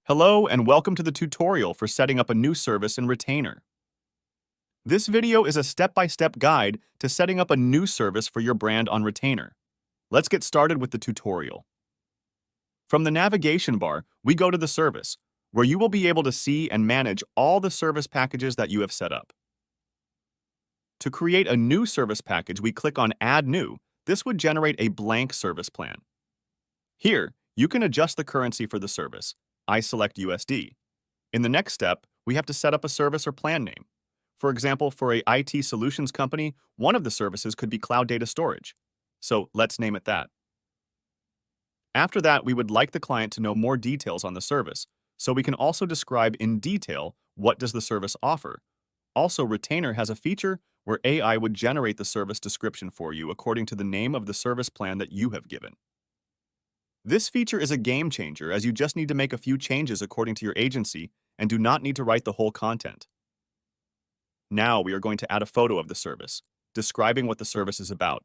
Hello and welcome to the tutorial for setting up a new service in Retainr. This video is a step-by-step guide to setting up a new service for your brand on Retainr. Let's get started with the tutorial. From the navigation bar, we go to the service, where you will be able to see and manage all the service packages that you have set up. To create a new service package, we click on Add New. This would generate a blank service plan. Here, you can adjust the currency for the service. I select USD. In the next step, we have to set up a service or plan name. For example, for a IT solutions company, one of the services could be cloud data storage. So let's name it that. After that, we would like the client to know more details on the service, so we can also describe in detail what does the service offer. Also, Retainr has a feature where AI would generate the service description for you according to the name of the service plan that you have given. This feature is a game changer as you just need to make a few changes according to your agency and do not need to write the whole content. Now we are going to add a photo of the service, describing what the service is about.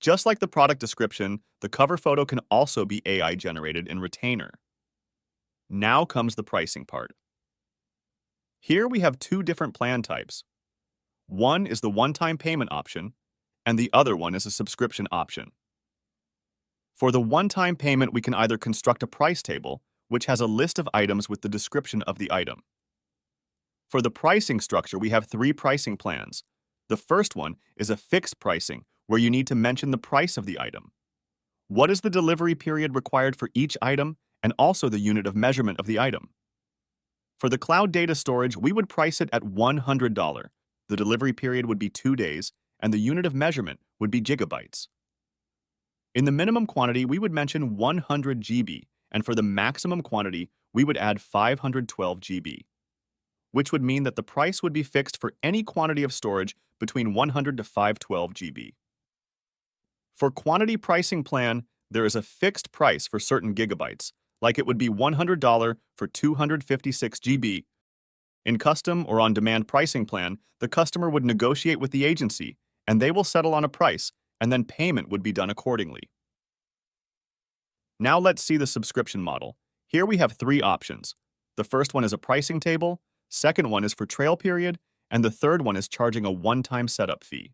Just like the product description, the cover photo can also be AI generated in Retainr. Now comes the pricing part. Here we have two different plan types. One is the one-time payment option, and the other one is a subscription option. For the one-time payment, we can either construct a price table, which has a list of items with the description of the item. For the pricing structure, we have three pricing plans. The first one is a fixed pricing, where you need to mention the price of the item. What is the delivery period required for each item, and also the unit of measurement of the item? For the cloud data storage, we would price it at $100. The delivery period would be 2 days, and the unit of measurement would be gigabytes. In the minimum quantity, we would mention 100 GB, and for the maximum quantity, we would add 512 GB, which would mean that the price would be fixed for any quantity of storage between 100 to 512 GB. For quantity pricing plan, there is a fixed price for certain gigabytes, like it would be $100 for 256 GB. In custom or on-demand pricing plan, the customer would negotiate with the agency, and they will settle on a price, and then payment would be done accordingly. Now let's see the subscription model. Here we have three options. The first one is a pricing table, second one is for trial period, and the third one is charging a one-time setup fee.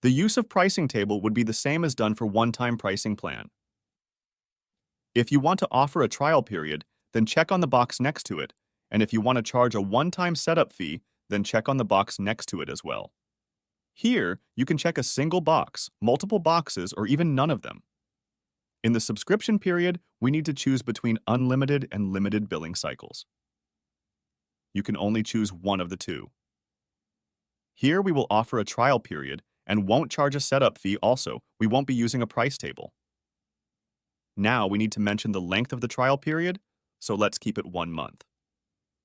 The use of pricing table would be the same as done for one-time pricing plan. If you want to offer a trial period, then check on the box next to it, and if you want to charge a one-time setup fee, then check on the box next to it as well. Here, you can check a single box, multiple boxes, or even none of them. In the subscription period, we need to choose between unlimited and limited billing cycles. You can only choose one of the two. Here, we will offer a trial period and won't charge a setup fee. Also, we won't be using a price table. Now, we need to mention the length of the trial period, so let's keep it 1 month.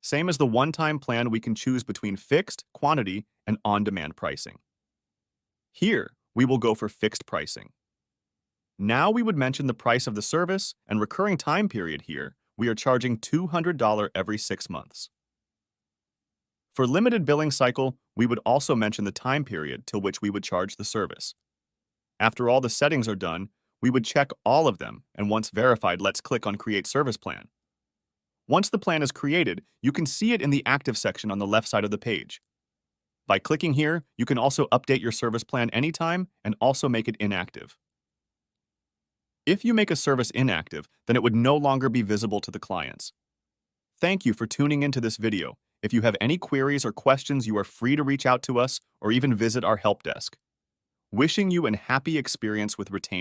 Same as the one-time plan, we can choose between fixed, quantity, and on-demand pricing. Here, we will go for fixed pricing. Now we would mention the price of the service and recurring time period. Here, we are charging $200 every 6 months. For limited billing cycle, we would also mention the time period till which we would charge the service. After all the settings are done, we would check all of them, and once verified, let's click on Create Service Plan. Once the plan is created, you can see it in the Active section on the left side of the page. By clicking here, you can also update your service plan anytime and also make it inactive. If you make a service inactive, then it would no longer be visible to the clients. Thank you for tuning into this video. If you have any queries or questions, you are free to reach out to us or even visit our help desk. Wishing you a happy experience with Retainr.